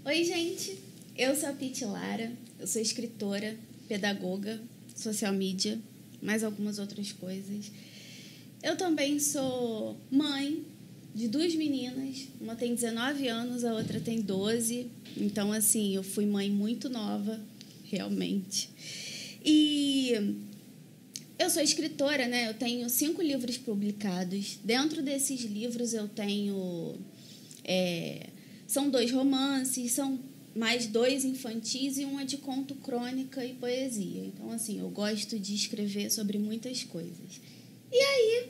Oi, gente. Eu sou a Piti Lara. Eu sou escritora, pedagoga, social media, mais algumas outras coisas. Eu também sou mãe de 2 meninas. Uma tem 19 anos, a outra tem 12. Então, assim, eu fui mãe muito nova, realmente. E eu sou escritora, né? Eu tenho 5 livros publicados. Dentro desses livros eu tenho... são 2 romances, são mais 2 infantis e uma de conto, crônica e poesia. Então, assim, eu gosto de escrever sobre muitas coisas. E aí,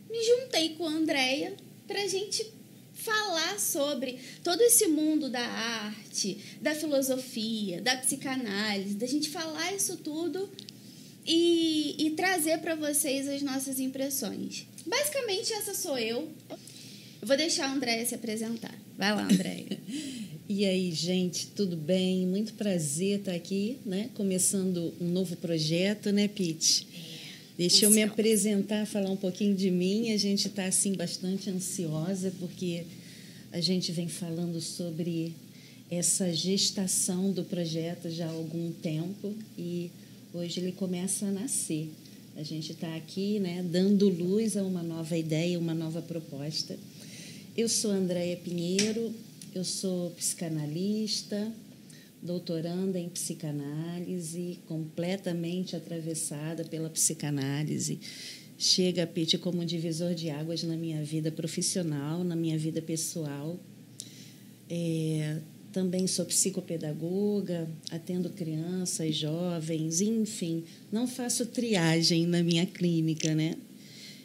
me juntei com a Andréia para a gente falar sobre todo esse mundo da arte, da filosofia, da psicanálise, da gente falar isso tudo e trazer para vocês as nossas impressões. Basicamente, essa sou eu. Eu vou deixar a Andréia se apresentar. Vai lá, Andréia. E aí, gente, tudo bem? Muito prazer estar aqui, né? Começando um novo projeto, né, Piti? Deixa eu me apresentar, falar um pouquinho de mim. A gente está, assim, bastante ansiosa, porque a gente vem falando sobre essa gestação do projeto já há algum tempo e hoje ele começa a nascer. A gente está aqui, né, dando luz a uma nova ideia, uma nova proposta. Eu sou Andréia Pinheiro, eu sou psicanalista, doutoranda em psicanálise, completamente atravessada pela psicanálise. Chega a Piti como um divisor de águas na minha vida profissional, na minha vida pessoal. Também sou psicopedagoga, atendo crianças, jovens, enfim, não faço triagem na minha clínica, né?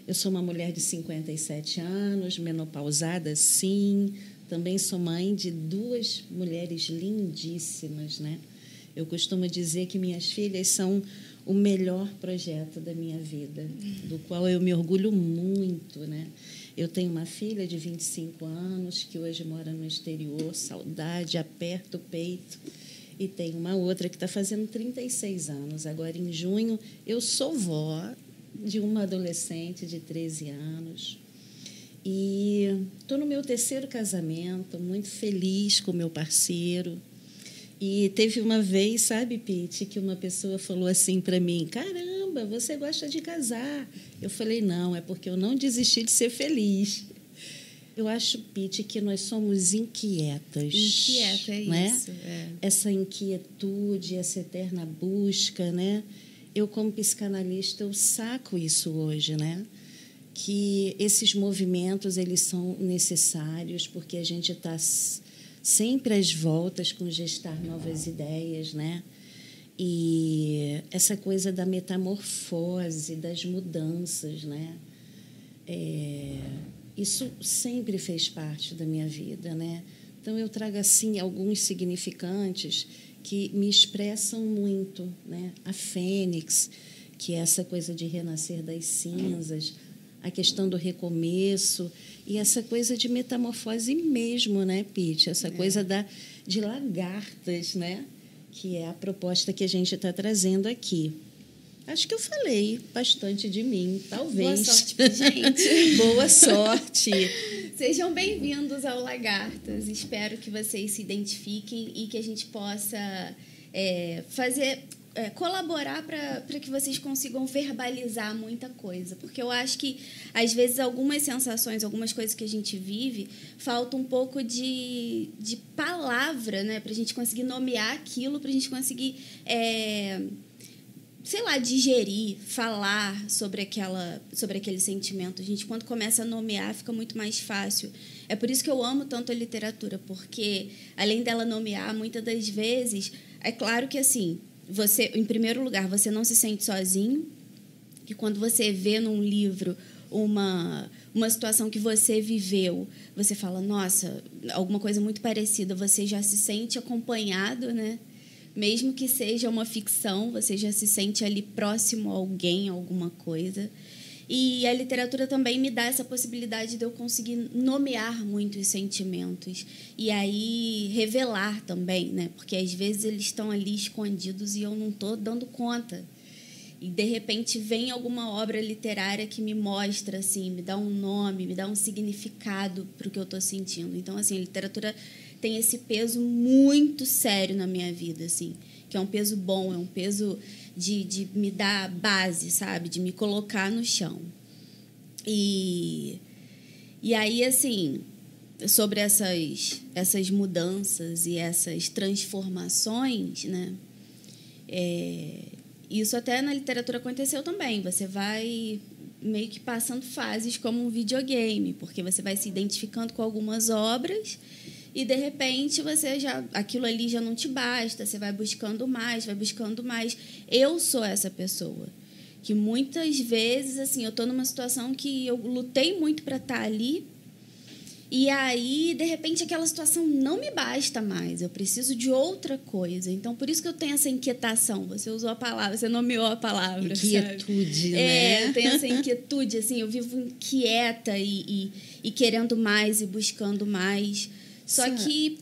Eu sou uma mulher de 57 anos, menopausada, sim. Também sou mãe de 2 mulheres lindíssimas, né? Eu costumo dizer que minhas filhas são o melhor projeto da minha vida, do qual eu me orgulho muito, né? Eu tenho uma filha de 25 anos que hoje mora no exterior, saudade, aperta o peito. E tenho uma outra que está fazendo 36 anos. Agora, em junho, eu sou vó de uma adolescente de 13 anos. E estou no meu 3º casamento, muito feliz com o meu parceiro. E teve uma vez, sabe, Piti, que uma pessoa falou assim para mim: caramba, você gosta de casar. Eu falei: não, é porque eu não desisti de ser feliz. Eu acho, Piti, que nós somos inquietas. Inquieta, é né? isso. É. Essa inquietude, essa eterna busca, né? Eu, como psicanalista, eu saco isso hoje, né? Que esses movimentos eles são necessários porque a gente está sempre às voltas com gestar novas ideias, né? E essa coisa da metamorfose, das mudanças, né? Isso sempre fez parte da minha vida, né? Então eu trago assim alguns significantes que me expressam muito, né? A fênix, que é essa coisa de renascer das cinzas, a questão do recomeço e essa coisa de metamorfose mesmo, né, Piti? Essa coisa de lagartas, né? Que é a proposta que a gente está trazendo aqui. Acho que eu falei bastante de mim, talvez. Boa sorte pra gente. Boa sorte. Sejam bem-vindos ao Lagartas. Espero que vocês se identifiquem e que a gente possa colaborar para que vocês consigam verbalizar muita coisa. Porque eu acho que, às vezes, algumas sensações, algumas coisas que a gente vive, falta um pouco de palavra, né? Para a gente conseguir nomear aquilo, para a gente conseguir... digerir, falar sobre aquele sentimento. A gente, quando começa a nomear, fica muito mais fácil. É por isso que eu amo tanto a literatura, porque, além dela nomear, muitas das vezes, é claro que, assim, você, em primeiro lugar, você não se sente sozinho, que quando você vê num livro uma situação que você viveu, você fala, nossa, alguma coisa muito parecida, você já se sente acompanhado, né? Mesmo que seja uma ficção, você já se sente ali próximo a alguém, a alguma coisa. E a literatura também me dá essa possibilidade de eu conseguir nomear muitos sentimentos. E aí revelar também, né? Porque às vezes eles estão ali escondidos e eu não estou dando conta. E, de repente, vem alguma obra literária que me mostra, assim, me dá um nome, me dá um significado para o que eu estou sentindo. Então, assim, a literatura tem esse peso muito sério na minha vida, assim, que é um peso bom, é um peso de me dar base, sabe? De me colocar no chão. E aí, assim, sobre essas mudanças e essas transformações, né? Isso até na literatura aconteceu também. Você vai meio que passando fases como um videogame, porque você vai se identificando com algumas obras e, de repente, aquilo ali já não te basta, você vai buscando mais, vai buscando mais. Eu sou essa pessoa que muitas vezes, assim, eu estou numa situação que eu lutei muito para estar ali e aí, de repente, aquela situação não me basta mais, eu preciso de outra coisa. Então, por isso que eu tenho essa inquietação. Você usou a palavra, você nomeou a palavra, inquietude, né? Eu tenho essa inquietude, assim, eu vivo inquieta e querendo mais e buscando mais. Só que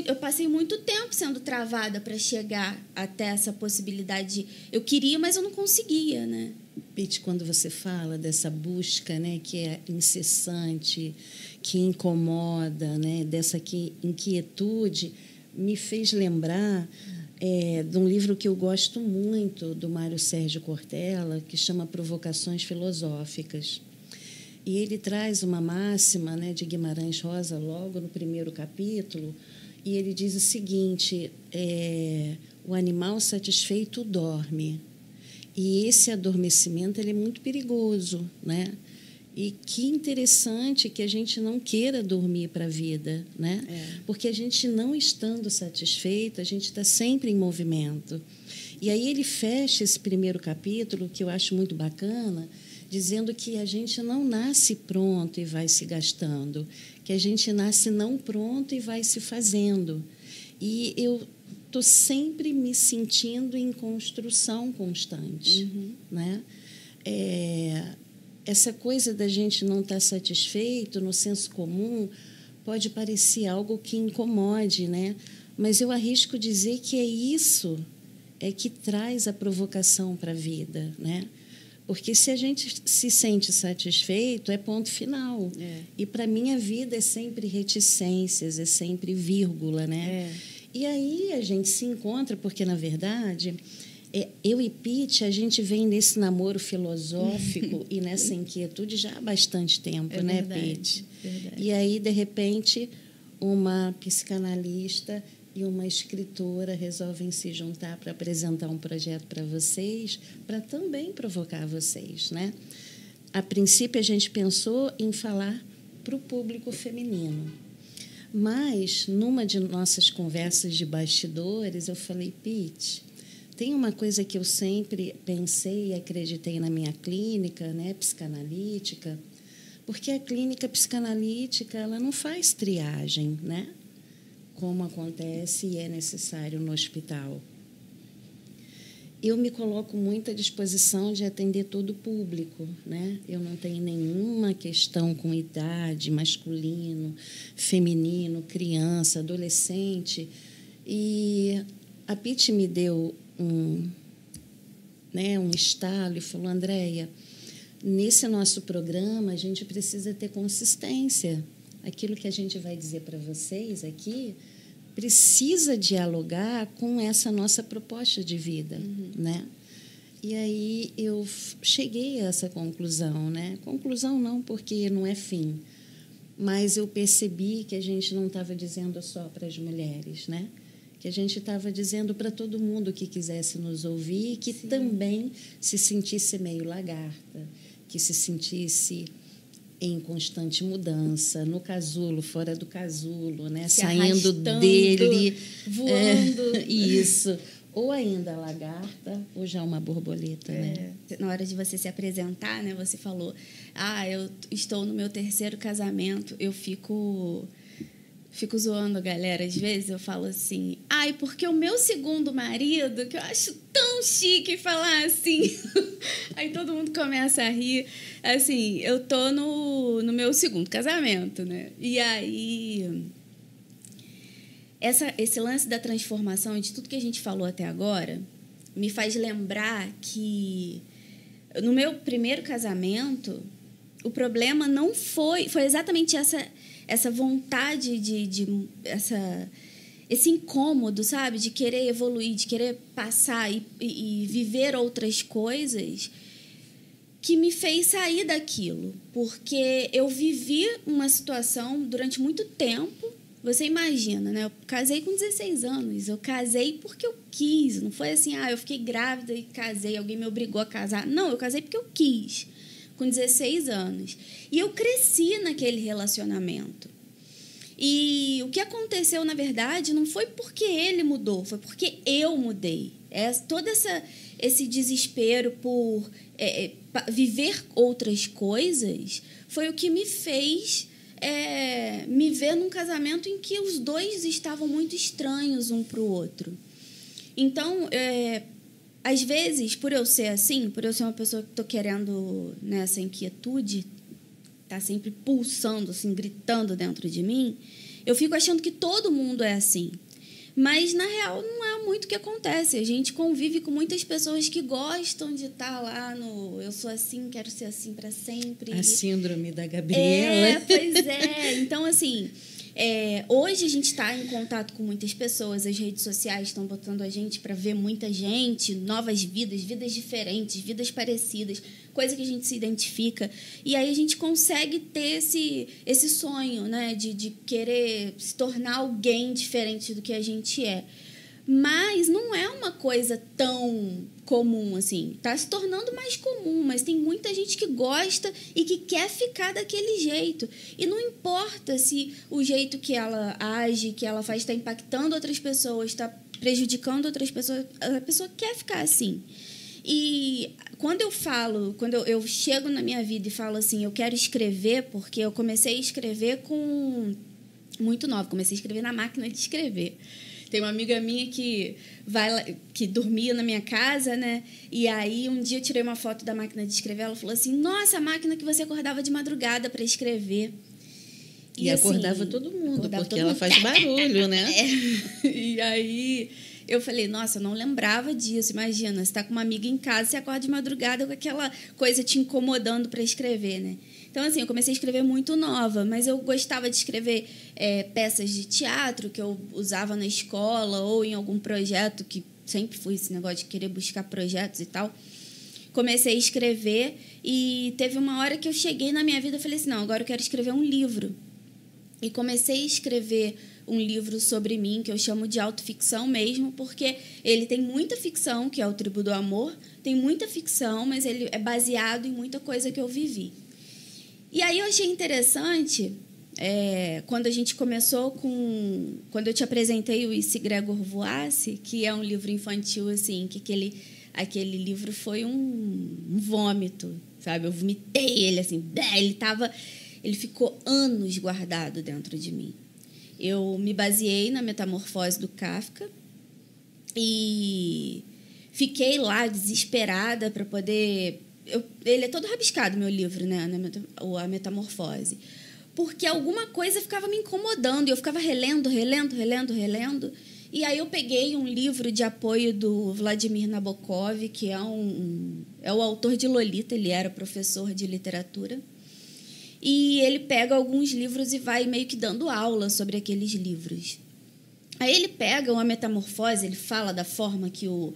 eu passei muito tempo sendo travada para chegar até essa possibilidade. Eu queria, mas eu não conseguia, né? Pete, quando você fala dessa busca, né, que é incessante, que incomoda, né, dessa inquietude, me fez lembrar de um livro que eu gosto muito, do Mário Sérgio Cortella, que chama Provocações Filosóficas. E ele traz uma máxima, né, de Guimarães Rosa, logo no primeiro capítulo, e ele diz o seguinte: o animal satisfeito dorme. E esse adormecimento ele é muito perigoso, né? E que interessante que a gente não queira dormir para a vida, né? Porque a gente não estando satisfeito, a gente está sempre em movimento. E aí ele fecha esse primeiro capítulo, que eu acho muito bacana, dizendo que a gente não nasce pronto e vai se gastando, que a gente nasce não pronto e vai se fazendo. E eu estou sempre me sentindo em construção constante, né? Essa coisa da gente não estar satisfeito, no senso comum, pode parecer algo que incomode, né? Mas eu arrisco dizer que isso que traz a provocação para a vida, né? Porque se a gente se sente satisfeito, é ponto final. E para mim a vida é sempre reticências, é sempre vírgula, né? E aí a gente se encontra, porque, na verdade, eu e Pete, a gente vem nesse namoro filosófico e nessa inquietude já há bastante tempo, né, Pete? Verdade. E aí, de repente, uma psicanalista e uma escritora resolvem se juntar para apresentar um projeto para vocês, para também provocar vocês, né? A princípio, a gente pensou em falar para o público feminino. Mas, numa de nossas conversas de bastidores, eu falei: Pete, tem uma coisa que eu sempre pensei e acreditei na minha clínica, né, psicanalítica, porque a clínica psicanalítica ela não faz triagem, né, como acontece e é necessário no hospital. Eu me coloco muito à disposição de atender todo o público, né? Eu não tenho nenhuma questão com idade, masculino, feminino, criança, adolescente. E a Pete me deu um estalo e falou: Andréia, nesse nosso programa a gente precisa ter consistência. Aquilo que a gente vai dizer para vocês aqui precisa dialogar com essa nossa proposta de vida, né? E aí eu cheguei a essa conclusão, né? Conclusão não, porque não é fim, mas eu percebi que a gente não estava dizendo só para as mulheres, né? Que a gente estava dizendo para todo mundo que quisesse nos ouvir, que também se sentisse meio lagarta, que se sentisse em constante mudança, no casulo, fora do casulo, né? Saindo dele, voando. Isso. Ou ainda lagarta, ou já uma borboleta, né? Na hora de você se apresentar, né? Você falou: eu estou no meu 3º casamento. Eu fico zoando a galera. Às vezes eu falo assim: porque o meu 2º marido, que eu acho tão chique falar assim. Aí todo mundo começa a rir. Assim, eu tô no meu 2º casamento, né? E aí, esse lance da transformação, de tudo que a gente falou até agora, me faz lembrar que no meu 1º casamento, o problema não foi exatamente essa vontade esse incômodo, sabe? De querer evoluir, de querer passar e viver outras coisas, que me fez sair daquilo. Porque eu vivi uma situação durante muito tempo. Você imagina, né? Eu casei com 16 anos. Eu casei porque eu quis. Não foi assim, eu fiquei grávida e casei, alguém me obrigou a casar. Não, eu casei porque eu quis, com 16 anos. E eu cresci naquele relacionamento. E o que aconteceu, na verdade, não foi porque ele mudou, foi porque eu mudei. Todo esse desespero por viver outras coisas foi o que me fez me ver num casamento em que os dois estavam muito estranhos um para o outro. Então, às vezes, por eu ser assim, por eu ser uma pessoa que estou querendo nessa inquietude, tá sempre pulsando, assim, gritando dentro de mim, eu fico achando que todo mundo é assim. Mas, na real, não é muito o que acontece. A gente convive com muitas pessoas que gostam de estar lá no eu sou assim, quero ser assim para sempre. A síndrome da Gabriela. Pois é. Então, assim, hoje a gente está em contato com muitas pessoas, as redes sociais estão botando a gente para ver muita gente, novas vidas diferentes, vidas parecidas, coisa que a gente se identifica. E aí a gente consegue ter esse sonho, né, de querer se tornar alguém diferente do que a gente é. Mas não é uma coisa tão comum assim. Está se tornando mais comum, mas tem muita gente que gosta e que quer ficar daquele jeito. E não importa se o jeito que ela age, que ela faz, está impactando outras pessoas, está prejudicando outras pessoas, a pessoa quer ficar assim. E quando eu chego na minha vida e falo assim, eu quero escrever, porque eu comecei a escrever muito nova, comecei a escrever na máquina de escrever. Tem uma amiga minha que dormia na minha casa, né? E aí, um dia eu tirei uma foto da máquina de escrever. Ela falou assim, nossa, a máquina que você acordava de madrugada para escrever. E acordava todo mundo, porque ela faz barulho, né? E aí, eu falei, nossa, eu não lembrava disso. Imagina, você está com uma amiga em casa, você acorda de madrugada com aquela coisa te incomodando para escrever, né? Então, assim, eu comecei a escrever muito nova, mas eu gostava de escrever peças de teatro que eu usava na escola ou em algum projeto, que sempre fui esse negócio de querer buscar projetos e tal. Comecei a escrever e teve uma hora que eu cheguei na minha vida e falei assim, não, agora eu quero escrever um livro. E comecei a escrever um livro sobre mim, que eu chamo de autoficção mesmo, porque ele tem muita ficção, que é o Tribo do Amor, tem muita ficção, mas ele é baseado em muita coisa que eu vivi. E aí eu achei interessante, quando a gente começou quando eu te apresentei o E se Gregor Voasse, que é um livro infantil, assim, que aquele livro foi um vômito, sabe? Eu vomitei ele, assim, ele ficou anos guardado dentro de mim. Eu me baseei na Metamorfose do Kafka e fiquei lá desesperada para poder... ele é todo rabiscado, meu livro, né? A Metamorfose. Porque alguma coisa ficava me incomodando. E eu ficava relendo. E aí eu peguei um livro de apoio do Vladimir Nabokov, que é o autor de Lolita, ele era professor de literatura. E ele pega alguns livros e vai meio que dando aula sobre aqueles livros. Aí ele pega uma Metamorfose, ele fala da forma que o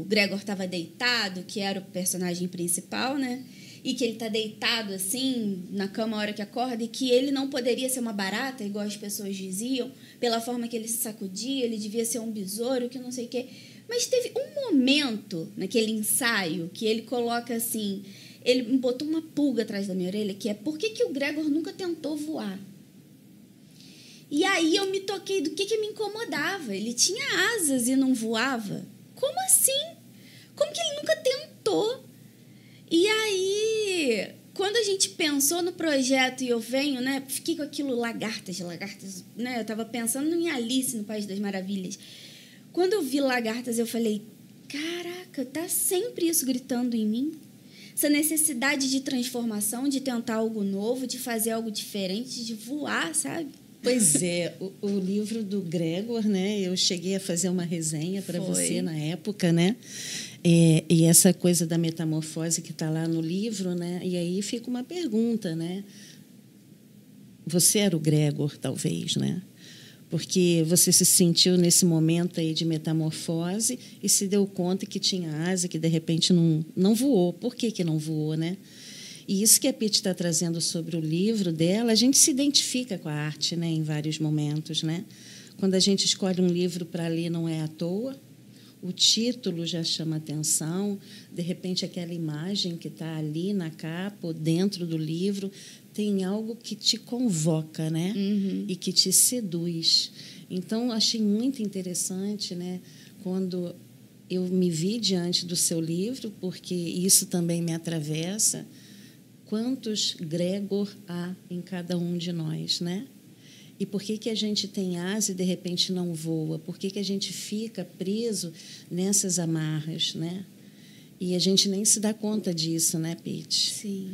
Gregor estava deitado, que era o personagem principal, né? E que ele está deitado assim, na cama a hora que acorda, e que ele não poderia ser uma barata, igual as pessoas diziam, pela forma que ele se sacudia, ele devia ser um besouro, que não sei o quê. Mas teve um momento naquele ensaio que ele coloca assim, ele me botou uma pulga atrás da minha orelha, que é por que o Gregor nunca tentou voar? E aí eu me toquei do que me incomodava. Ele tinha asas e não voava. Como assim? Como que ele nunca tentou? E aí, quando a gente pensou no projeto e eu venho, né? Fiquei com aquilo, lagartas, né? Eu estava pensando em Alice no País das Maravilhas. Quando eu vi lagartas, eu falei, caraca, tá sempre isso gritando em mim. Essa necessidade de transformação, de tentar algo novo, de fazer algo diferente, de voar, sabe? Pois é, o livro do Gregor, né? Eu cheguei a fazer uma resenha para você na época, né? E essa coisa da metamorfose que está lá no livro, né? E aí fica uma pergunta, né? você era o Gregor, talvez, né? Porque você se sentiu nesse momento aí de metamorfose e se deu conta que tinha asa, que de repente não voou. Por que não voou, né? E isso que a Pitty está trazendo sobre o livro dela, a gente se identifica com a arte, né, em vários momentos, né? Quando a gente escolhe um livro para ler, não é à toa. O título já chama atenção, de repente aquela imagem que está ali na capa ou dentro do livro tem algo que te convoca, né? E que te seduz. Então, achei muito interessante, né, quando eu me vi diante do seu livro, porque isso também me atravessa, quantos Gregor há em cada um de nós, né? E por que a gente tem asa e, de repente, não voa? Por que a gente fica preso nessas amarras, né? E a gente nem se dá conta disso, né, Pitty? Sim.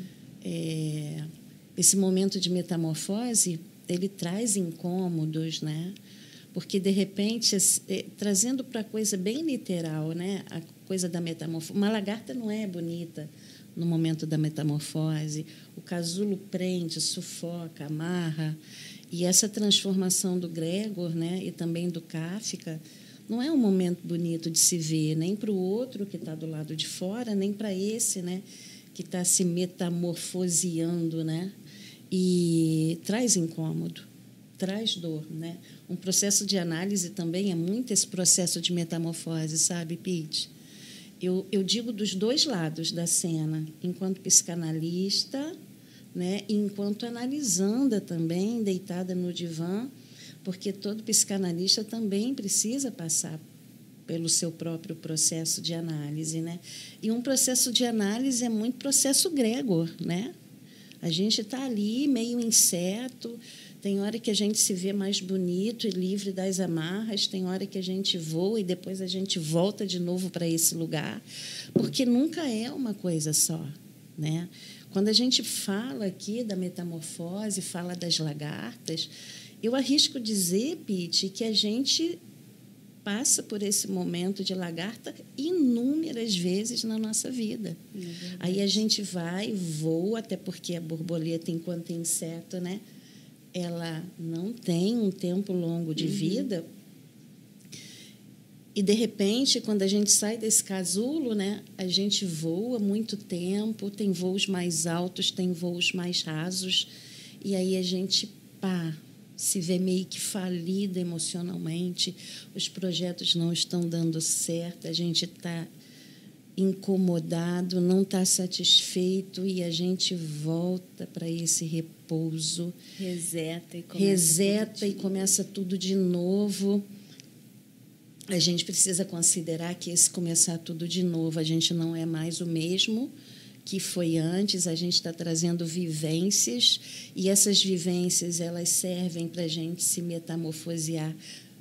Esse momento de metamorfose, ele traz incômodos, né? Porque, de repente, trazendo para a coisa bem literal, né? A coisa da metamorfose. Uma lagarta não é bonita no momento da metamorfose. O casulo prende, sufoca, amarra. E essa transformação do Gregor, né, e também do Kafka, não é um momento bonito de se ver, nem para o outro que está do lado de fora, nem para esse, né, que está se metamorfoseando, né? E traz incômodo, traz dor, né? Um processo de análise também é muito esse processo de metamorfose, sabe, Pitty? Eu digo dos dois lados da cena, enquanto psicanalista, né, e enquanto analisanda também, deitada no divã, porque todo psicanalista também precisa passar pelo seu próprio processo de análise, né? E um processo de análise é muito processo Gregor, né? A gente está ali meio inseto, tem hora que a gente se vê mais bonito e livre das amarras, tem hora que a gente voa e depois a gente volta de novo para esse lugar, porque nunca é uma coisa só, né? Quando a gente fala aqui da metamorfose, fala das lagartas, eu arrisco dizer, Pitty, que a gente passa por esse momento de lagarta inúmeras vezes na nossa vida. Aí a gente vai, voa, até porque a borboleta, enquanto inseto, né, ela não tem um tempo longo de vida. E, de repente, quando a gente sai desse casulo, né, a gente voa muito tempo, tem voos mais altos, tem voos mais rasos, e aí a gente, se vê meio que falida emocionalmente, os projetos não estão dando certo, a gente está incomodado, não está satisfeito, e a gente volta para esse repouso. Reseta e começa tudo de novo. A gente precisa considerar que esse começar tudo de novo, a gente não é mais o mesmo que foi antes, a gente está trazendo vivências, e essas vivências elas servem para a gente se metamorfosear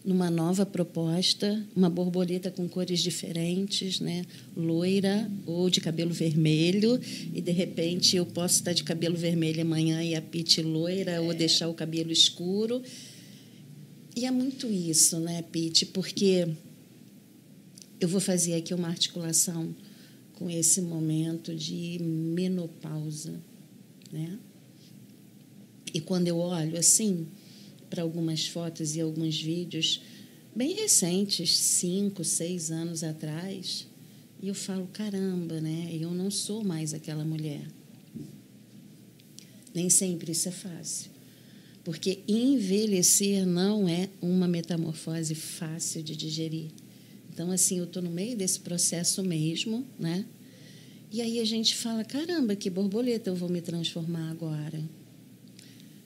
numa nova proposta, uma borboleta com cores diferentes, né? Loira ou de cabelo vermelho, e, de repente, eu posso estar de cabelo vermelho amanhã e a Pitty loira, ou deixar o cabelo escuro. E é muito isso, né, Pitty? Porque eu vou fazer aqui uma articulação com esse momento de menopausa, né? E quando eu olho assim para algumas fotos e alguns vídeos bem recentes, 5, 6 anos atrás, e eu falo, caramba, né? Eu não sou mais aquela mulher. Nem sempre isso é fácil. Porque envelhecer não é uma metamorfose fácil de digerir. Então, assim, eu estou no meio desse processo mesmo, né? E aí a gente fala, caramba, que borboleta eu vou me transformar agora?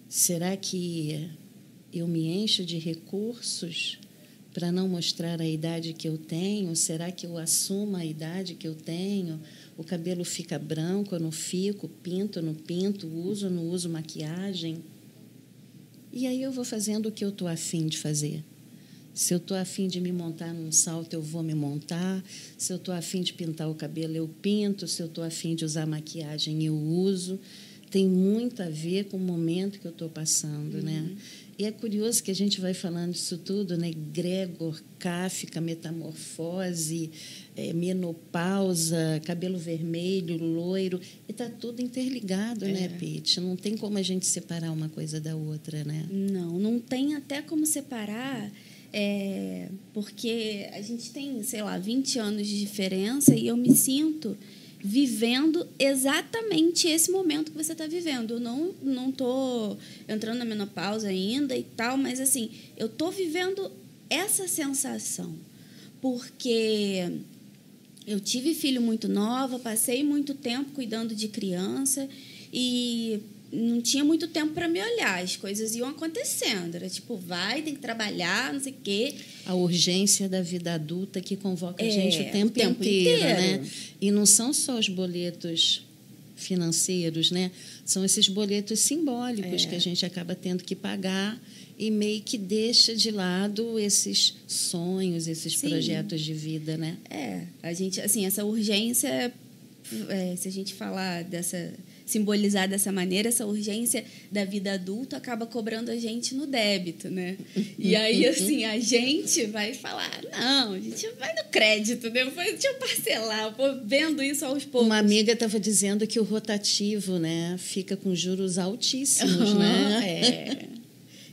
Será que eu me encho de recursos para não mostrar a idade que eu tenho? Será que eu assumo a idade que eu tenho? O cabelo fica branco, eu não fico? Pinto, não pinto? Uso, não uso maquiagem? E aí eu vou fazendo o que eu estou afim de fazer. Se eu estou afim de me montar num salto, eu vou me montar. Se eu estou afim de pintar o cabelo, eu pinto. Se eu estou afim de usar maquiagem, eu uso. Tem muito a ver com o momento que eu estou passando, né? E é curioso que a gente vai falando isso tudo, né? Egrégor, Kafka, metamorfose, menopausa, cabelo vermelho, loiro. E está tudo interligado, né, Pete? Não tem como a gente separar uma coisa da outra, né? Não tem até como separar, porque a gente tem, sei lá, 20 anos de diferença e eu me sinto vivendo exatamente esse momento que você está vivendo. Eu não estou entrando na menopausa ainda e tal, mas assim, eu estou vivendo essa sensação, porque eu tive filho muito nova, passei muito tempo cuidando de criança e não tinha muito tempo para me olhar, as coisas iam acontecendo, era tipo, tem que trabalhar, não sei o quê. A urgência da vida adulta que convoca a gente o tempo inteiro, né? E não são só os boletos financeiros, né? São esses boletos simbólicos que a gente acaba tendo que pagar e meio que deixa de lado esses sonhos, esses projetos de vida, né? A gente, assim, essa urgência, se a gente falar simbolizar dessa maneira, essa urgência da vida adulta acaba cobrando a gente no débito, né? E aí, assim, a gente vai falar, não, a gente vai no crédito, depois deixa eu parcelar, vendo isso aos poucos. Uma amiga estava dizendo que o rotativo, né, fica com juros altíssimos, né?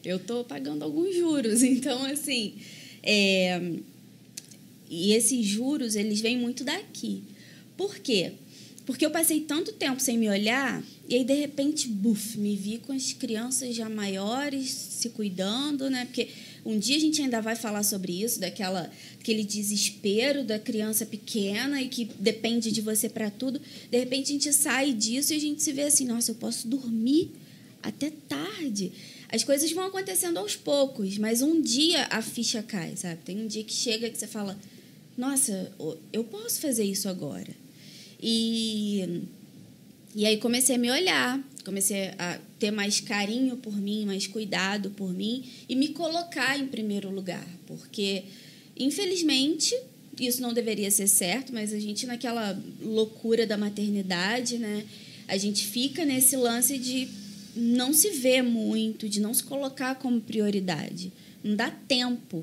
Eu estou pagando alguns juros, então, assim, e esses juros, eles vêm muito daqui. Por quê? Porque eu passei tanto tempo sem me olhar e aí, de repente, me vi com as crianças já maiores se cuidando, né? Porque um dia a gente ainda vai falar sobre isso, daquele desespero da criança pequena e que depende de você para tudo. De repente, a gente sai disso e a gente se vê assim, nossa, eu posso dormir até tarde. As coisas vão acontecendo aos poucos, mas um dia a ficha cai, sabe? Tem um dia que chega que você fala, nossa, eu posso fazer isso agora. E aí comecei a me olhar, comecei a ter mais carinho por mim, mais cuidado por mim e me colocar em primeiro lugar, porque, infelizmente, isso não deveria ser certo, mas a gente, naquela loucura da maternidade, né, a gente fica nesse lance de não se ver muito, de não se colocar como prioridade, não dá tempo.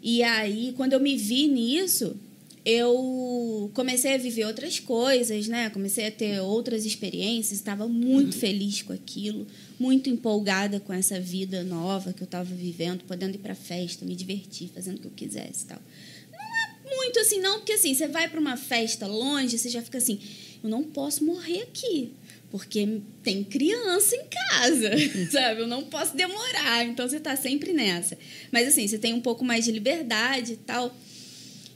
E aí, quando eu me vi nisso, eu comecei a viver outras coisas, né? Comecei a ter outras experiências, estava muito feliz com aquilo, muito empolgada com essa vida nova que eu estava vivendo, podendo ir para festa, me divertir, fazendo o que eu quisesse e tal. Não é muito assim, não, porque assim, você vai para uma festa longe, você já fica assim, eu não posso morrer aqui, porque tem criança em casa, sabe? Eu não posso demorar, então você está sempre nessa. Mas assim, você tem um pouco mais de liberdade e tal.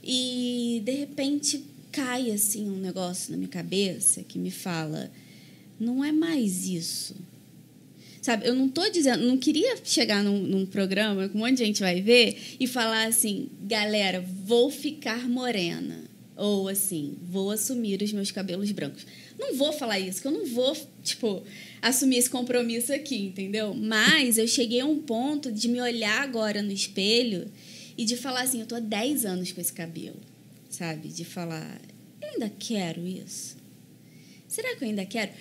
E, de repente, cai assim um negócio na minha cabeça que me fala, não é mais isso. Sabe, eu não estou dizendo, não queria chegar num programa que um monte de gente vai ver e falar assim, galera, vou ficar morena. Ou assim, vou assumir os meus cabelos brancos. Não vou falar isso, que eu não vou, assumir esse compromisso aqui, entendeu? Mas eu cheguei a um ponto de me olhar agora no esplho e de falar assim, eu estou há 10 anos com esse cabelo, sabe? De falar, eu ainda quero isso? Será que eu ainda quero?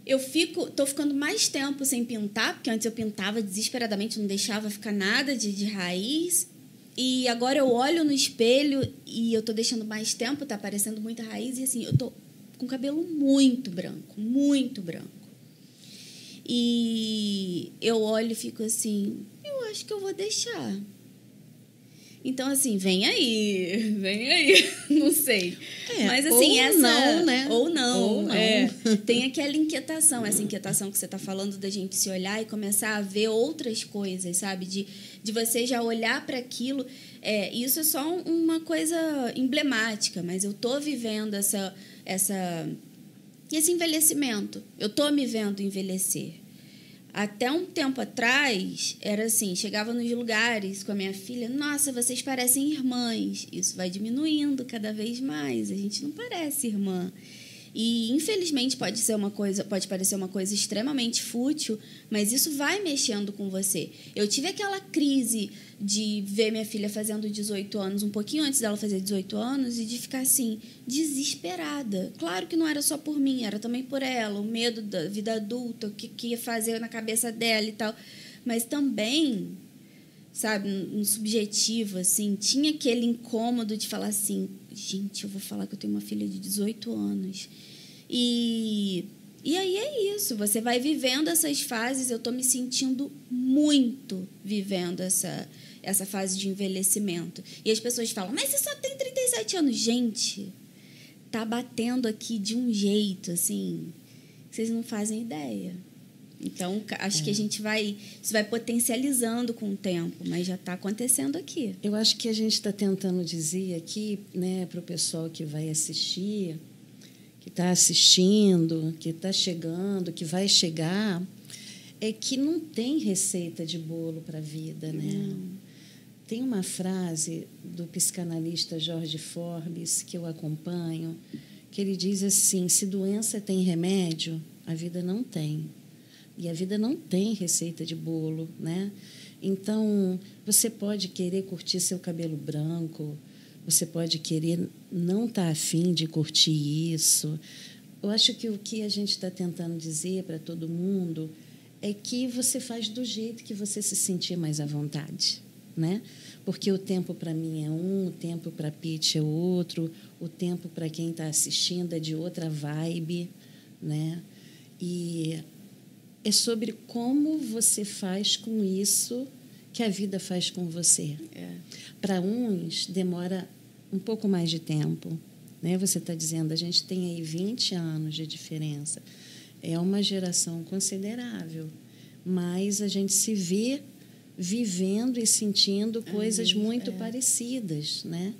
Estou ficando mais tempo sem pintar, porque antes eu pintava desesperadamente, não deixava ficar nada de raiz. E agora eu olho no espelho e eu estou deixando mais tempo, está aparecendo muita raiz. E assim, eu estou com o cabelo muito branco, muito branco. E eu olho e fico assim, eu acho que eu vou deixar. Então, assim, vem aí, não sei. Mas, assim, ou não, né? Ou não. Tem aquela inquietação, essa inquietação que você está falando da gente se olhar e começar a ver outras coisas, sabe? De você já olhar para aquilo. Isso é só uma coisa emblemática, mas eu estou vivendo esse envelhecimento. Eu estou me vendo envelhecer. Até um tempo atrás, era assim, chegava nos lugares com a minha filha, nossa, vocês parecem irmãs. Isso vai diminuindo cada vez mais, a gente não parece irmã. E, infelizmente, pode parecer uma coisa extremamente fútil, mas isso vai mexendo com você. Eu tive aquela crise de ver minha filha fazendo 18 anos, um pouquinho antes dela fazer 18 anos, e de ficar, assim, desesperada. Claro que não era só por mim, era também por ela, o medo da vida adulta, o que ia fazer na cabeça dela e tal. Mas também, sabe, no subjetivo, assim, tinha aquele incômodo de falar assim, gente, eu vou falar que eu tenho uma filha de 18 anos. E aí é isso, você vai vivendo essas fases, eu estou me sentindo muito vivendo essa fase de envelhecimento. E as pessoas falam, mas você só tem 37 anos. Gente, tá batendo aqui de um jeito, assim, vocês não fazem ideia. Então, acho que isso vai potencializando com o tempo, mas já está acontecendo aqui. Eu acho que a gente está tentando dizer aqui, né, para o pessoal que vai assistir, que está assistindo, que está chegando, que vai chegar, é que não tem receita de bolo para a vida, né? Tem uma frase do psicanalista Jorge Forbes, que eu acompanho, que ele diz assim, se doença tem remédio, a vida não tem. E a vida não tem receita de bolo, né? Então, você pode querer curtir seu cabelo branco, você pode querer não estar afim de curtir isso. Eu acho que o que a gente está tentando dizer para todo mundo é que você faz do jeito que você se sentir mais à vontade, né? Porque o tempo para mim é um, o tempo para a Pitty é outro, o tempo para quem está assistindo é de outra vibe, né? E é sobre como você faz com isso que a vida faz com você. Para uns, demora um pouco mais de tempo, né? Você está dizendo, a gente tem aí 20 anos de diferença. É uma geração considerável, mas a gente se vê vivendo e sentindo coisas muito parecidas, né?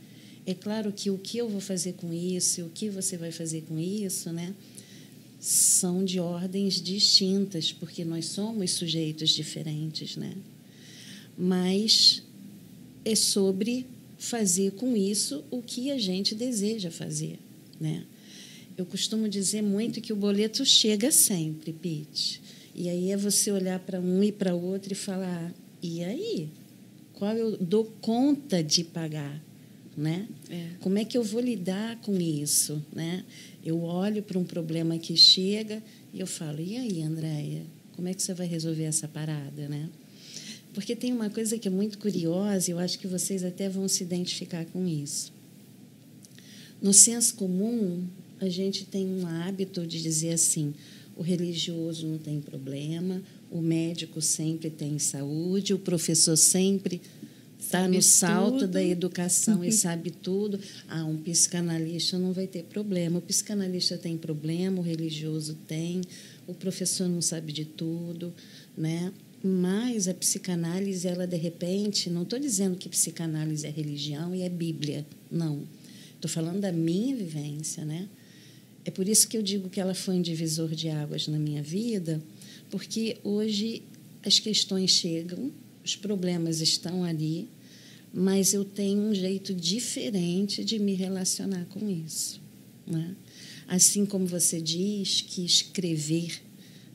É claro que o que eu vou fazer com isso e o que você vai fazer com isso, né, são de ordens distintas, porque nós somos sujeitos diferentes, né? Mas é sobre fazer com isso o que a gente deseja fazer, né? Eu costumo dizer muito que o boleto chega sempre, Pitty. E aí é você olhar para um e para o outro e falar, e aí? Qual eu dou conta de pagar, né? Como é que eu vou lidar com isso, né? Eu olho para um problema que chega e eu falo, e aí, Andréia, como é que você vai resolver essa parada, né? Porque tem uma coisa que é muito curiosa, e eu acho que vocês até vão se identificar com isso. No senso comum, a gente tem um hábito de dizer assim, o religioso não tem problema, o médico sempre tem saúde, o professor sempre está no salto da educação e sabe tudo. Um psicanalista não vai ter problema. O psicanalista tem problema, o religioso tem, o professor não sabe de tudo, né? Mas a psicanálise, ela, de repente, não estou dizendo que psicanálise é religião e é Bíblia, não. Estou falando da minha vivência, né? É por isso que eu digo que ela foi um divisor de águas na minha vida, porque hoje as questões chegam, os problemas estão ali, mas eu tenho um jeito diferente de me relacionar com isso, né? Assim como você diz que escrever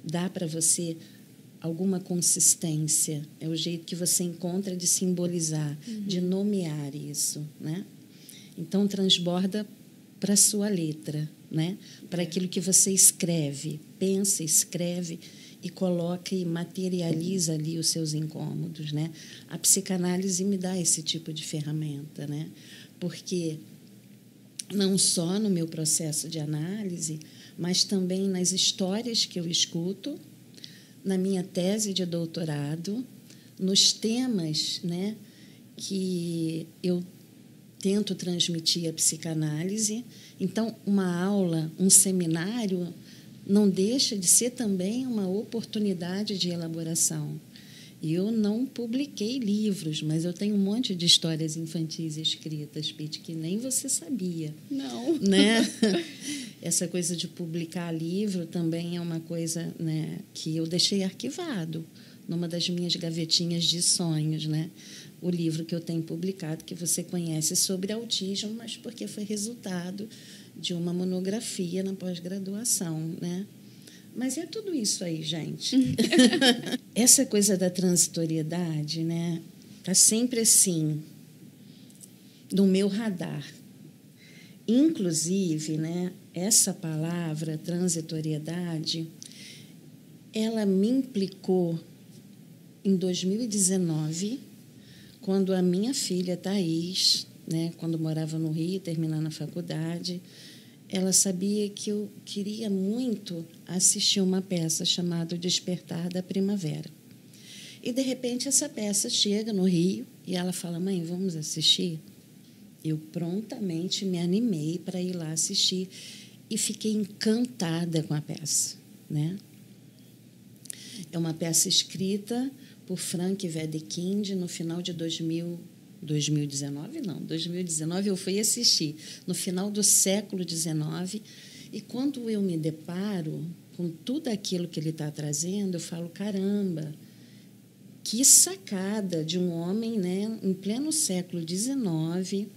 dá para você alguma consistência, é o jeito que você encontra de simbolizar, de nomear isso, né? Então, transborda para a sua letra, né? Para aquilo que você escreve, pensa, escreve e coloca e materializa ali os seus incômodos, né? A psicanálise me dá esse tipo de ferramenta, né? Porque não só no meu processo de análise, mas também nas histórias que eu escuto, na minha tese de doutorado, nos temas, né, que eu tento transmitir a psicanálise. Então, uma aula, um seminário, não deixa de ser também uma oportunidade de elaboração. Eu não publiquei livros, mas eu tenho um monte de histórias infantis escritas, Pitty, que nem você sabia. Não. Né? Essa coisa de publicar livro também é uma coisa, né, que eu deixei arquivado numa das minhas gavetinhas de sonhos, né? O livro que eu tenho publicado, que você conhece, sobre autismo, mas porque foi resultado de uma monografia na pós-graduação, né? Mas é tudo isso aí, gente. Essa coisa da transitoriedade, né, está sempre assim, no meu radar. Inclusive, né, essa palavra, transitoriedade, ela me implicou em 2019, quando a minha filha, Thaís, né, quando morava no Rio, terminando a faculdade, ela sabia que eu queria muito assistir uma peça chamada O Despertar da Primavera. E, de repente, essa peça chega no Rio e ela fala: mãe, vamos assistir? Eu prontamente me animei para ir lá assistir e fiquei encantada com a peça, né? É uma peça escrita por Frank Wedekind no final de 2019, não. 2019 eu fui assistir, no final do século XIX. E quando eu me deparo com tudo aquilo que ele está trazendo, eu falo: caramba, que sacada de um homem, né, em pleno século XIX,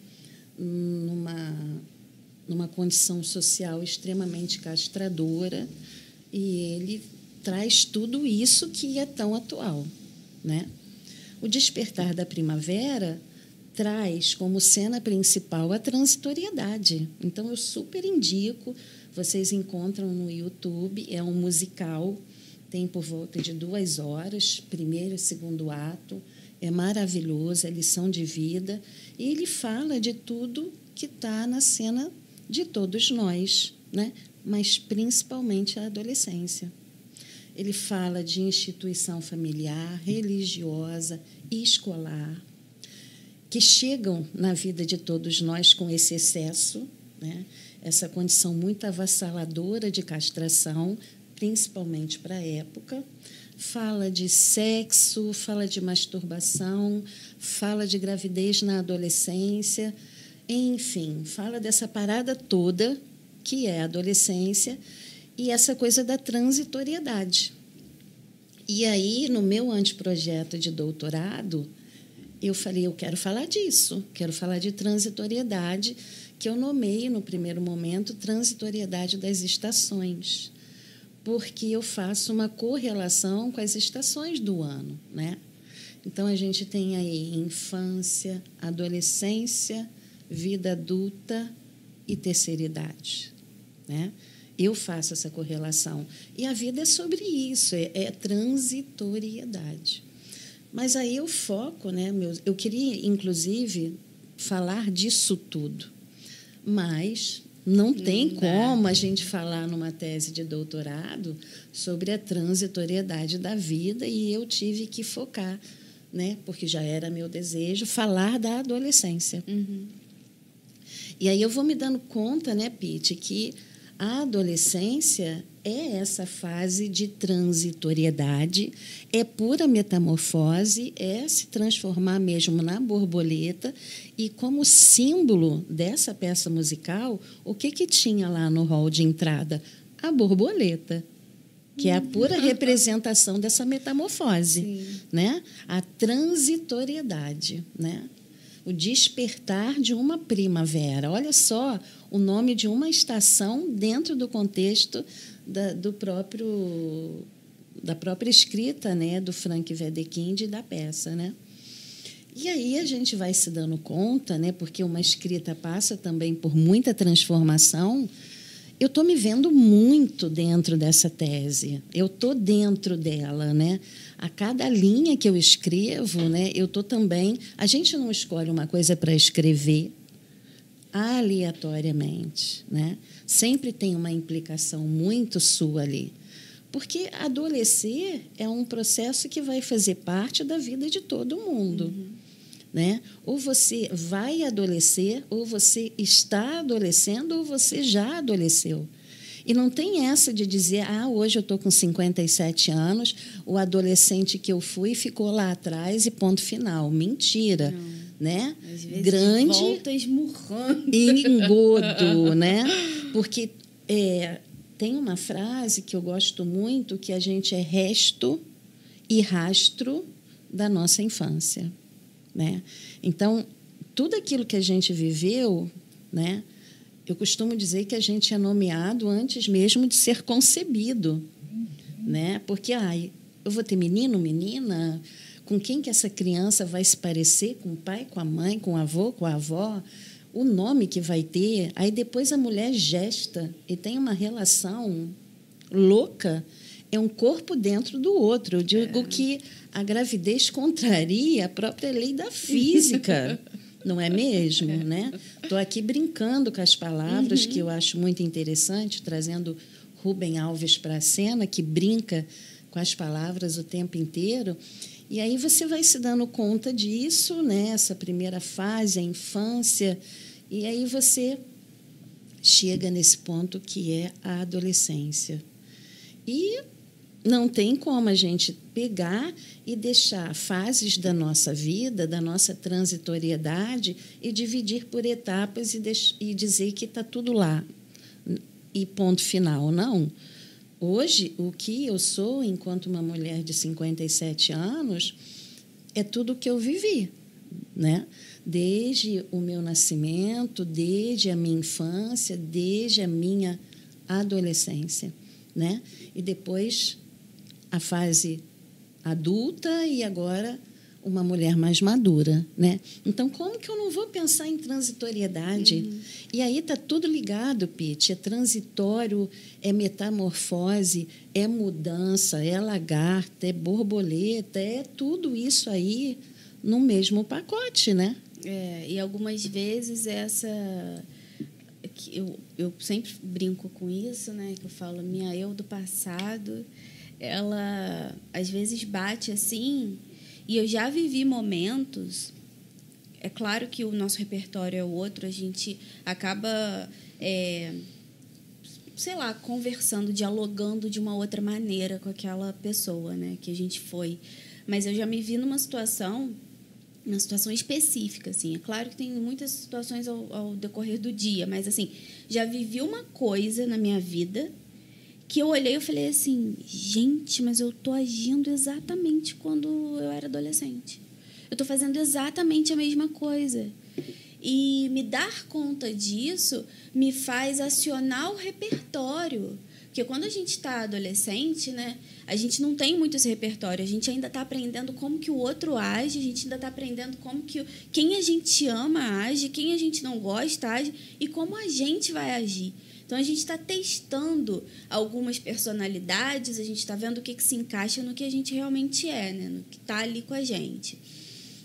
numa condição social extremamente castradora, e ele traz tudo isso que é tão atual, né? O Despertar da Primavera traz como cena principal a transitoriedade. Então, eu super indico, vocês encontram no YouTube, é um musical, tem por volta de 2 horas, primeiro e segundo ato, é maravilhoso, é lição de vida, e ele fala de tudo que está na cena de todos nós, né? Mas principalmente a adolescência. Ele fala de instituição familiar, religiosa e escolar, que chegam na vida de todos nós com esse excesso, né? Essa condição muito avassaladora de castração, principalmente para a época. Fala de sexo, fala de masturbação, fala de gravidez na adolescência, enfim, fala dessa parada toda que é a adolescência e essa coisa da transitoriedade. E aí, no meu anteprojeto de doutorado, eu falei: eu quero falar disso, quero falar de transitoriedade, que eu nomeei, no primeiro momento, transitoriedade das estações, porque eu faço uma correlação com as estações do ano, né? Então, a gente tem aí infância, adolescência, vida adulta e terceira idade, né? Eu faço essa correlação. E a vida é sobre isso, é transitoriedade. Mas aí eu foco, né, eu queria, inclusive, falar disso tudo, mas não tem como a gente falar numa tese de doutorado sobre a transitoriedade da vida, e eu tive que focar, né, porque já era meu desejo, falar da adolescência. Uhum. E aí eu vou me dando conta, né, Pete, que a adolescência é essa fase de transitoriedade, é pura metamorfose, é se transformar mesmo na borboleta. E como símbolo dessa peça musical, o que tinha lá no hall de entrada? A borboleta, que é a pura representação dessa metamorfose, né? A transitoriedade, né? O despertar de uma primavera. Olha só o nome de uma estação dentro do contexto da própria escrita, né, do Frank Wedekind e da peça, né? E aí a gente vai se dando conta, né, porque uma escrita passa também por muita transformação. Eu estou me vendo muito dentro dessa tese, eu estou dentro dela, né? A cada linha que eu escrevo, né, eu estou também... A gente não escolhe uma coisa para escrever aleatoriamente, né? Sempre tem uma implicação muito sua ali. Porque adolescer é um processo que vai fazer parte da vida de todo mundo. Né? Ou você vai adolescer, ou você está adolescendo, ou você já adolesceu. E não tem essa de dizer: hoje eu estou com 57 anos, o adolescente que eu fui ficou lá atrás e ponto final. Mentira. Não. Né? Às vezes grande volta esmurrando. Engodo, né? Porque tem uma frase que eu gosto muito, que a gente é resto e rastro da nossa infância, né? Então, tudo aquilo que a gente viveu, né? Eu costumo dizer que a gente é nomeado antes mesmo de ser concebido, né? Porque eu vou ter menino, menina, com quem que essa criança vai se parecer? Com o pai, com a mãe, com o avô, com a avó? O nome que vai ter? Aí depois a mulher gesta e tem uma relação louca. é um corpo dentro do outro. Eu digo que a gravidez contraria a própria lei da física. Não é mesmo, né? Estou aqui brincando com as palavras, que eu acho muito interessante, trazendo Rubem Alves para a cena, que brinca com as palavras o tempo inteiro. E aí você vai se dando conta disso, né? Essa primeira fase, a infância, e aí você chega nesse ponto que é a adolescência. E não tem como a gente pegar e deixar fases da nossa vida, da nossa transitoriedade, e dividir por etapas e dizer que está tudo lá. E ponto final. Não. Hoje, o que eu sou, enquanto uma mulher de 57 anos, é tudo o que eu vivi, né? Desde o meu nascimento, desde a minha infância, desde a minha adolescência, né? E depois a fase adulta e agora uma mulher mais madura, né? Então, como que eu não vou pensar em transitoriedade? E aí está tudo ligado, Pete. É transitório, é metamorfose, é mudança, é lagarta, é borboleta, é tudo isso aí no mesmo pacote, né? E algumas vezes eu sempre brinco com isso, né? Que eu falo, minha eu do passado, ela às vezes bate assim, e eu já vivi momentos. É claro que o nosso repertório é o outro, a gente acaba, sei lá, conversando, dialogando de uma outra maneira com aquela pessoa, né? Que a gente foi. Mas eu já me vi numa situação específica, assim. É claro que tem muitas situações ao decorrer do dia, mas, assim, já vivi uma coisa na minha vida que eu olhei e falei assim, gente, mas eu estou agindo exatamente quando eu era adolescente. Eu estou fazendo exatamente a mesma coisa. E me dar conta disso me faz acionar o repertório. Porque quando a gente está adolescente, né, a gente não tem muito esse repertório. A gente ainda está aprendendo como que o outro age, a gente ainda está aprendendo como que quem a gente ama age, quem a gente não gosta age e como a gente vai agir. Então, a gente está testando algumas personalidades, a gente está vendo o que se encaixa no que a gente realmente é, né, no que está ali com a gente.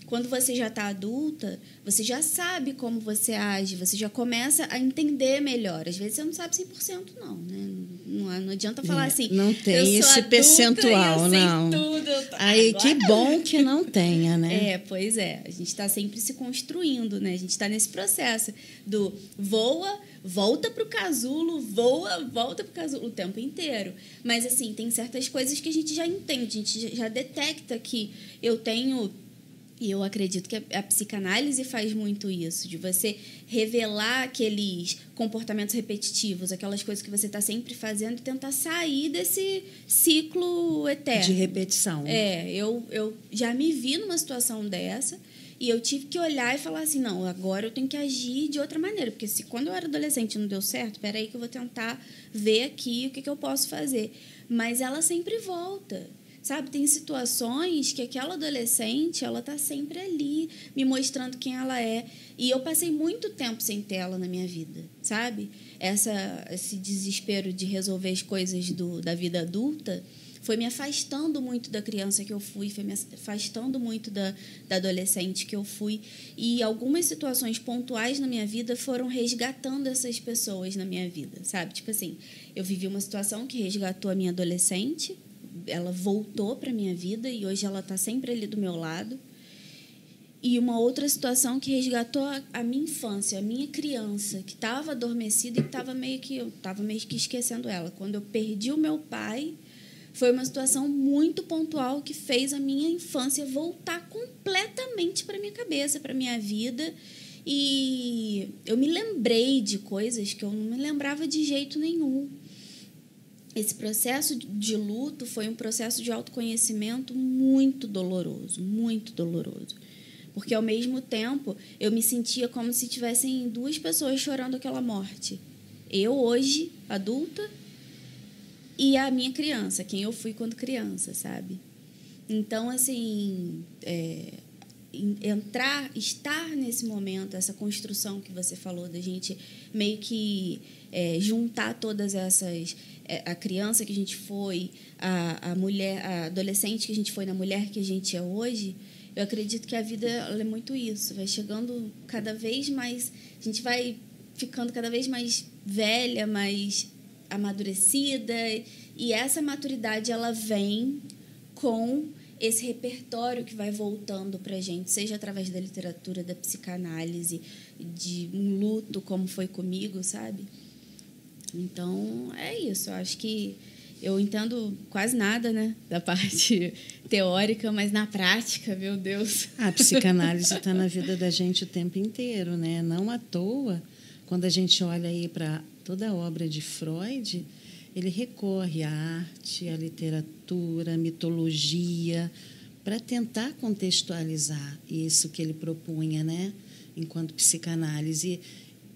Quando você já está adulta, você já sabe como você age, você já começa a entender melhor. Às vezes você não sabe 100%, não, né? Não adianta falar assim, não tem eu sou esse adulta, percentual, eu sei não. tudo. Aí Agora... que bom que não tenha, né? Pois é. A gente está sempre se construindo, né? A gente está nesse processo do voa, volta para o casulo, voa, volta para o casulo o tempo inteiro. Mas, assim, tem certas coisas que a gente já entende, a gente já detecta que eu tenho... E eu acredito que a psicanálise faz muito isso, de você revelar aqueles comportamentos repetitivos, aquelas coisas que você está sempre fazendo e tentar sair desse ciclo eterno. De repetição. Eu já me vi numa situação dessa e eu tive que olhar e falar assim, não, agora eu tenho que agir de outra maneira, porque se quando eu era adolescente não deu certo, espera aí que eu vou tentar ver aqui o que eu posso fazer. Mas ela sempre volta. Sabe, tem situações que aquela adolescente, ela está sempre ali, me mostrando quem ela é. E eu passei muito tempo sem ter ela na minha vida, sabe? Esse desespero de resolver as coisas da vida adulta foi me afastando muito da criança que eu fui, foi me afastando muito da adolescente que eu fui. E algumas situações pontuais na minha vida foram resgatando essas pessoas na minha vida, sabe? Tipo assim, eu vivi uma situação que resgatou a minha adolescente, ela voltou para a minha vida e hoje ela está sempre ali do meu lado. E uma outra situação que resgatou a minha infância, a minha criança, que estava adormecida e eu estava meio que esquecendo ela. Quando eu perdi o meu pai, foi uma situação muito pontual que fez a minha infância voltar completamente para a minha cabeça, para a minha vida. E eu me lembrei de coisas que eu não me lembrava de jeito nenhum. Esse processo de luto foi um processo de autoconhecimento muito doloroso, muito doloroso. Porque, ao mesmo tempo, eu me sentia como se tivessem duas pessoas chorando aquela morte. Eu, hoje, adulta, e a minha criança, quem eu fui quando criança, sabe? Então, assim, estar nesse momento, essa construção que você falou, da gente meio que juntar todas essas... a criança que a gente foi, a mulher, a adolescente que a gente foi, na mulher que a gente é hoje, eu acredito que a vida ela é muito isso. Vai chegando cada vez mais... A gente vai ficando cada vez mais velha, mais amadurecida. E essa maturidade, ela vem com esse repertório que vai voltando para a gente, seja através da literatura, da psicanálise, de um luto, como foi comigo, sabe? Então, é isso. Eu acho que eu entendo quase nada, né, da parte teórica, mas na prática, meu Deus. A psicanálise está na vida da gente o tempo inteiro, né? Não à toa, quando a gente olha aí para toda a obra de Freud, ele recorre à arte, à literatura, à mitologia, para tentar contextualizar isso que ele propunha, né, enquanto psicanálise.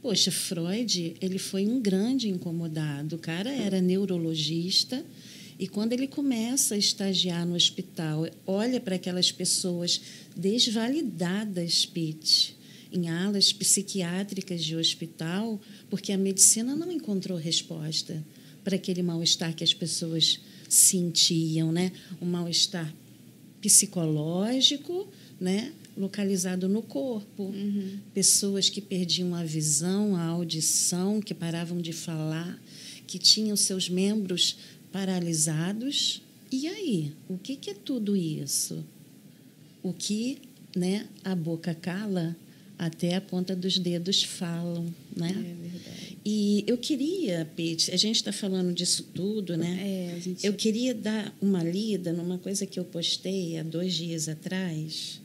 Poxa, Freud, ele foi um grande incomodado. O cara era neurologista e, quando ele começa a estagiar no hospital, olha para aquelas pessoas desvalidadas, Pete, em alas psiquiátricas de hospital, porque a medicina não encontrou resposta para aquele mal-estar que as pessoas sentiam, né? Um mal-estar psicológico, né? Localizado no corpo. Uhum. Pessoas que perdiam a visão, a audição, que paravam de falar, que tinham seus membros paralisados. E aí? O que é tudo isso? O que, né, a boca cala, até a ponta dos dedos falam, né? É verdade. E eu queria, Pete, a gente está falando disso tudo, né? Eu queria dar uma lida numa coisa que eu postei há 2 dias atrás,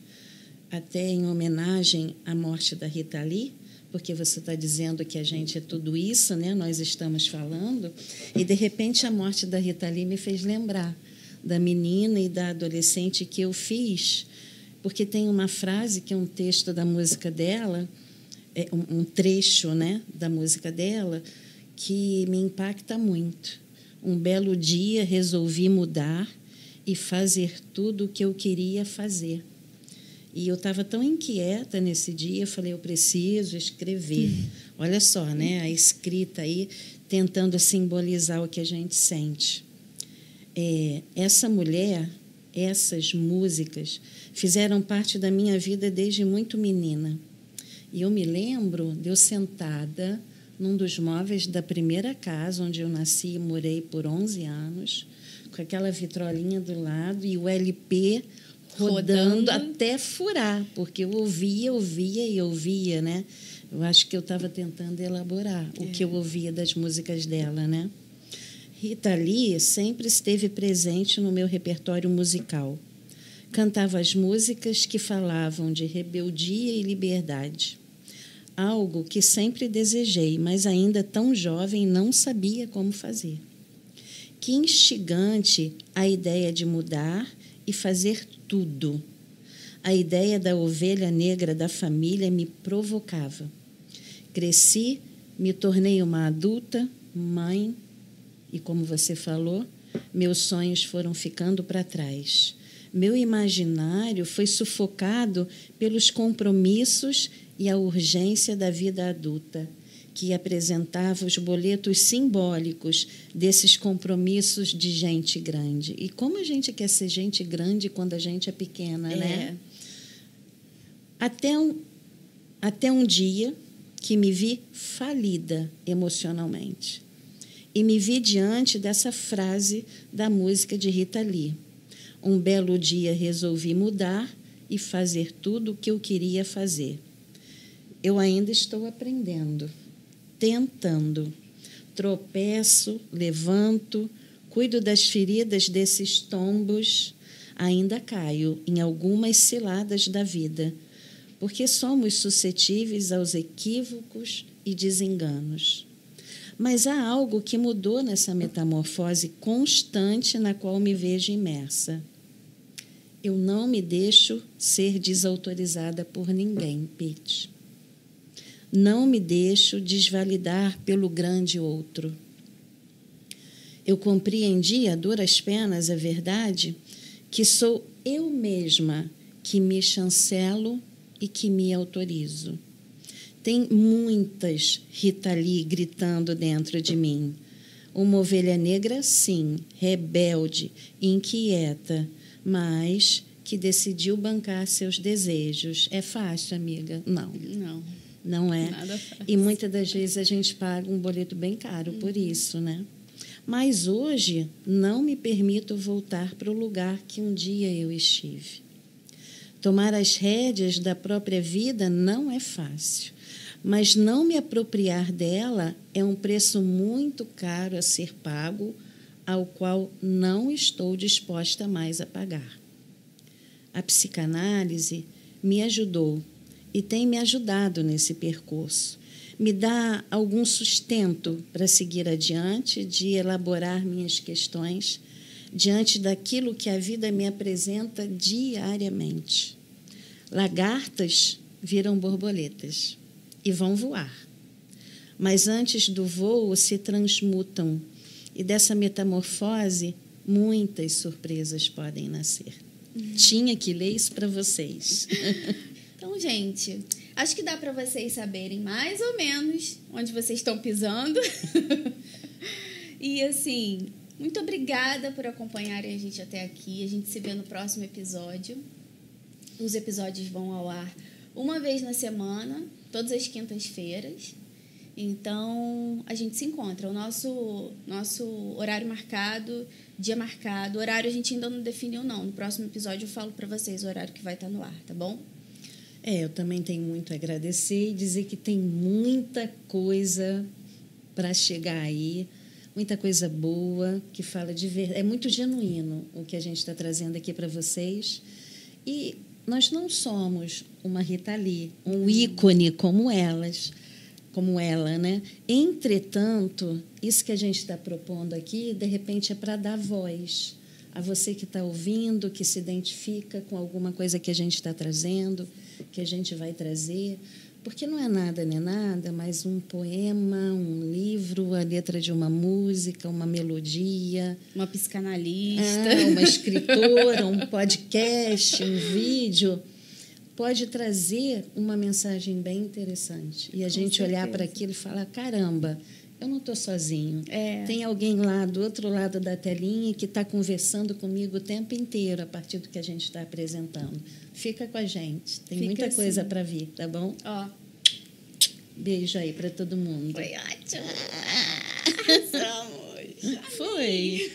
até em homenagem à morte da Rita Lee, porque você está dizendo que a gente é tudo isso, né? Nós estamos falando, e, de repente, a morte da Rita Lee me fez lembrar da menina e da adolescente que eu fiz, porque tem uma frase que é um texto da música dela, um trecho, né, da música dela, que me impacta muito. Um belo dia resolvi mudar e fazer tudo o que eu queria fazer. E eu estava tão inquieta nesse dia, eu falei, eu preciso escrever. Olha só, né, a escrita aí, tentando simbolizar o que a gente sente. Essa mulher, essas músicas, fizeram parte da minha vida desde muito menina. E eu me lembro de eu sentada num dos móveis da primeira casa onde eu nasci e morei por 11 anos, com aquela vitrolinha do lado e o LP rodando até furar, porque eu ouvia, né? Eu acho que eu estava tentando elaborar o que eu ouvia das músicas dela, né? Rita Lee sempre esteve presente no meu repertório musical. Cantava as músicas que falavam de rebeldia e liberdade. Algo que sempre desejei, mas ainda tão jovem não sabia como fazer. Que instigante a ideia de mudar e fazer tudo. A ideia da ovelha negra da família me provocava. Cresci, me tornei uma adulta, mãe, e, como você falou, meus sonhos foram ficando para trás. Meu imaginário foi sufocado pelos compromissos e a urgência da vida adulta, que apresentava os boletos simbólicos desses compromissos de gente grande. E como a gente quer ser gente grande quando a gente é pequena, né? Até um dia que me vi falida emocionalmente. E me vi diante dessa frase da música de Rita Lee. Um belo dia resolvi mudar e fazer tudo o que eu queria fazer. Eu ainda estou aprendendo, tentando. Tropeço, levanto, cuido das feridas desses tombos, ainda caio em algumas ciladas da vida, porque somos suscetíveis aos equívocos e desenganos. Mas há algo que mudou nessa metamorfose constante na qual me vejo imersa. Eu não me deixo ser desautorizada por ninguém, Pete. Não me deixo desvalidar pelo grande outro. Eu compreendi a duras penas, é verdade, que sou eu mesma que me chancelo e que me autorizo. Tem muitas Rita Lee gritando dentro de mim. Uma ovelha negra, sim, rebelde, inquieta, mas que decidiu bancar seus desejos. É fácil, amiga? Não. Não. Não é? Nada fácil. E muitas das vezes a gente paga um boleto bem caro por isso, né? Mas hoje não me permito voltar para o lugar que um dia eu estive. Tomar as rédeas da própria vida não é fácil, mas não me apropriar dela é um preço muito caro a ser pago, ao qual não estou disposta mais a pagar. A psicanálise me ajudou e tem me ajudado nesse percurso. Me dá algum sustento para seguir adiante, de elaborar minhas questões diante daquilo que a vida me apresenta diariamente. Lagartas viram borboletas e vão voar. Mas antes do voo se transmutam e dessa metamorfose muitas surpresas podem nascer. Tinha que ler isso para vocês. Então, gente, acho que dá para vocês saberem mais ou menos onde vocês estão pisando. E, assim, muito obrigada por acompanharem a gente até aqui. A gente se vê no próximo episódio. Os episódios vão ao ar uma vez na semana, todas as quintas-feiras. Então, a gente se encontra. O nosso horário marcado, dia marcado, horário a gente ainda não definiu, não. No próximo episódio eu falo para vocês o horário que vai estar no ar, tá bom? Eu também tenho muito a agradecer e dizer que tem muita coisa para chegar aí, muita coisa boa, que fala de verdade. É muito genuíno o que a gente está trazendo aqui para vocês. E nós não somos uma Rita Lee, um ícone como ela, né? Entretanto, isso que a gente está propondo aqui, de repente, é para dar voz a você que está ouvindo, que se identifica com alguma coisa que a gente está trazendo, que a gente vai trazer, porque não é nada nem nada, mas um poema, um livro, a letra de uma música, uma melodia. Uma psicanalista. Uma escritora, um podcast, um vídeo. Pode trazer uma mensagem bem interessante. E a gente olhar para aquilo e falar, caramba, eu não estou sozinho. Tem alguém lá do outro lado da telinha que está conversando comigo o tempo inteiro a partir do que a gente está apresentando. Fica com a gente. Tem muita coisa para vir, tá bom? Beijo aí para todo mundo. Foi ótimo. Foi.